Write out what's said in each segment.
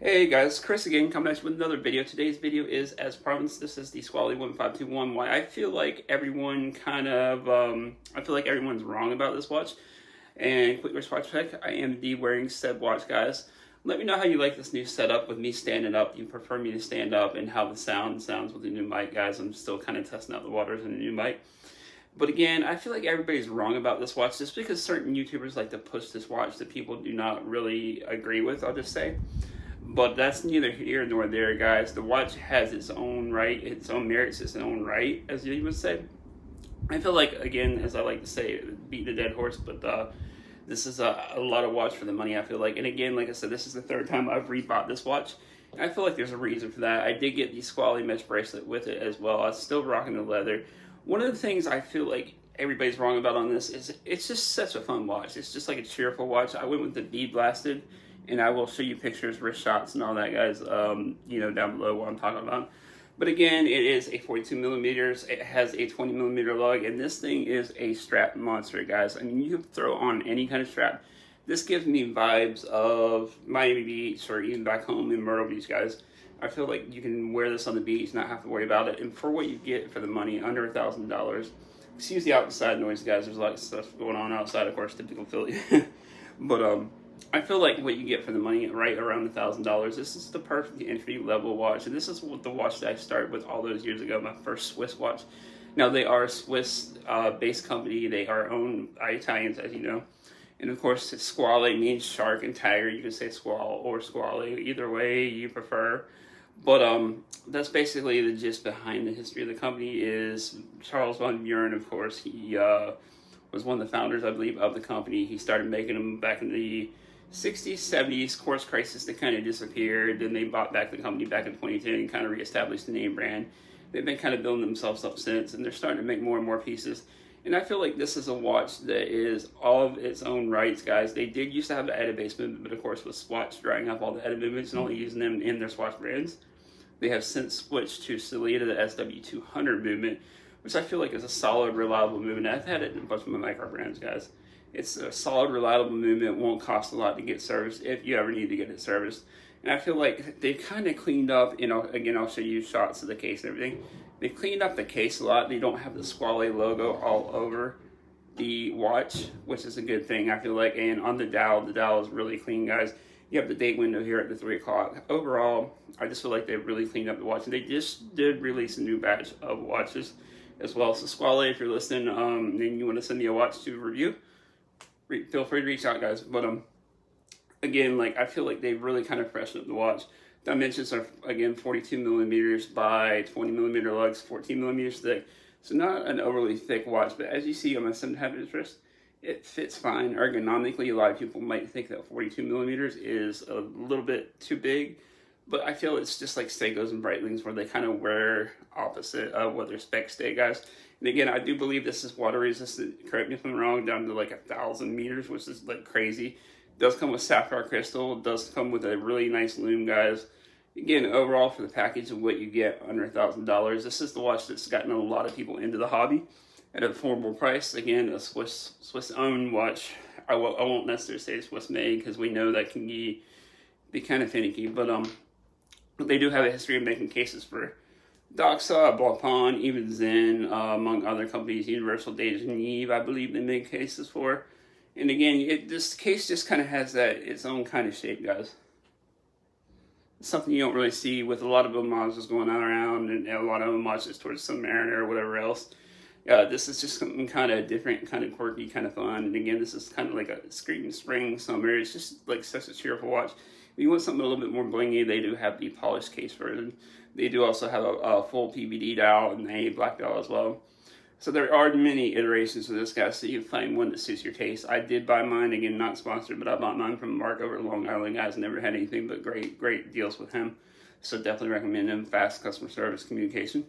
Hey guys, Chris again, coming at you with another video. Today's video is, as promised, this is the Squale 1521. Why I feel like everyone I feel like everyone's wrong about this watch. And quick response check, I am indeed wearing said watch, guys. Let me know how you like this new setup with me standing up. Do you prefer me to stand up, and how the sound sounds with the new mic, guys? I'm still kind of testing out the waters in the new mic. But again, I feel like everybody's wrong about this watch just because certain YouTubers like to push this watch that people do not really agree with, I'll just say. But that's neither here nor there, guys. The watch has its own right, its own merits, its own right, as you would say. I feel like, again, as I like to say, beat the dead horse, but this is a lot of watch for the money, I feel like. And again, like I said, this is the third time I've rebought this watch. And I feel like there's a reason for that. I did get the Squale mesh bracelet with it as well. I was still rocking the leather. One of the things I feel like everybody's wrong about on this is it's just such a fun watch. It's just like a cheerful watch. I went with the bead blasted, and I will show you pictures, wrist shots, and all that, guys, down below what I'm talking about. But again, it is a 42 millimeters. It has a 20 millimeter lug, and this thing is a strap monster, guys. I mean, you can throw on any kind of strap. This gives me vibes of Miami Beach or even back home in Myrtle Beach, guys. I feel like you can wear this on the beach, not have to worry about it. And for what you get for the money, under $1,000. Excuse the outside noise, guys. There's a lot of stuff going on outside, of course, typical Philly. But I feel like what you get for the money, right around $1,000, this is the perfect entry level watch. And this is what the watch that I started with all those years ago, my first Swiss watch. Now, they are a Swiss based company. They are owned by Italians, as you know. And of course, Squale means shark and tiger. You can say squall or squale, either way you prefer. But that's basically the gist behind the history of the company. Is Charles von Buren, of course. He was one of the founders, I believe, of the company. He started making them back in the 60s, 70s. Course crisis, they kind of disappeared. Then they bought back the company back in 2010 and kind of reestablished the name brand. They've been kind of building themselves up since, and they're starting to make more and more pieces. And I feel like this is a watch that is all of its own rights, guys. They did used to have the edit base movement, but of course with Swatch drying up all the edit movements and only using them in their Swatch brands, they have since switched to Salida, the SW200 movement, which I feel like is a solid, reliable movement. I've had it in a bunch of my micro brands, guys. It's a solid, reliable movement. Won't cost a lot to get serviced if you ever need to get it serviced. And I feel like they've kind of cleaned up, again, I'll show you shots of the case and everything. They've cleaned up the case a lot. They don't have the Squale logo all over the watch, which is a good thing, I feel like. And on the dial is really clean, guys. You have the date window here at the 3 o'clock. Overall, I just feel like they've really cleaned up the watch. And they just did release a new batch of watches as well. So Squale, if you're listening and you want to send me a watch to review, feel free to reach out, guys. But again, like, I feel like they've really kind of freshened up the watch. Dimensions are, again, 42 millimeters by 20 millimeter lugs, 14 millimeters thick. So not an overly thick watch, but as you see on my 7.5-inch wrist, it fits fine. Ergonomically, a lot of people might think that 42 millimeters is a little bit too big, but I feel it's just like Seikos and Breitlings, where they kind of wear opposite of what their specs state, guys. And again, I do believe this is water resistant, correct me if I'm wrong, down to like 1,000 meters, which is like crazy. It does come with sapphire crystal. It does come with a really nice lume, guys. Again, overall, for the package of what you get under $1,000, this is the watch that's gotten a lot of people into the hobby at an affordable price. Again, a Swiss-owned watch. I won't necessarily say Swiss-made, because we know that can be kind of finicky. But they do have a history of making cases for Doxa, Blancpain, even Zen, among other companies. Universal de Genève, I believe they make cases for. And again, this case just kind of has its own kind of shape, guys. It's something you don't really see with a lot of homages going on around, and a lot of homages towards Submariner or whatever else. This is just something kind of different, kind of quirky, kind of fun. And again, this is kind of like a screaming spring summer. It's just like such a cheerful watch. If you want something a little bit more blingy, they do have the polished case version. They do also have a full PVD dial and a black dial as well. So there are many iterations of this, guy, so you can find one that suits your taste. I did buy mine, again, not sponsored, but I bought mine from Mark over at Long Island, guys. Never had anything but great deals with him. So definitely recommend him. Fast customer service communication.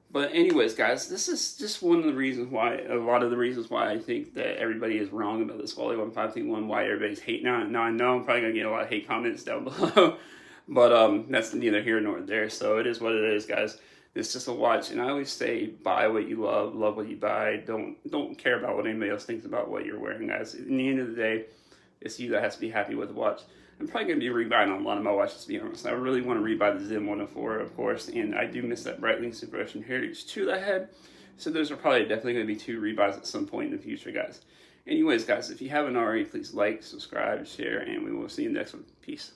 But anyways, guys, this is just one of the reasons why, a lot of the reasons why I think that everybody is wrong about this Squale 1521, why everybody's hating on it. Now, I know I'm probably going to get a lot of hate comments down below, but that's neither here nor there. So it is what it is, guys. It's just a watch, and I always say, buy what you love what you buy. Don't care about what anybody else thinks about what you're wearing, guys. In the end of the day, it's you that has to be happy with the watch. I'm probably going to be rebuying on a lot of my watches, to be honest. I really want to rebuy the Zim 104, of course, and I do miss that Breitling Super Ocean Heritage 2 that I had. So those are probably definitely going to be 2 rebuys at some point in the future, guys. Anyways, guys, if you haven't already, please like, subscribe, share, and we will see you next one. Peace.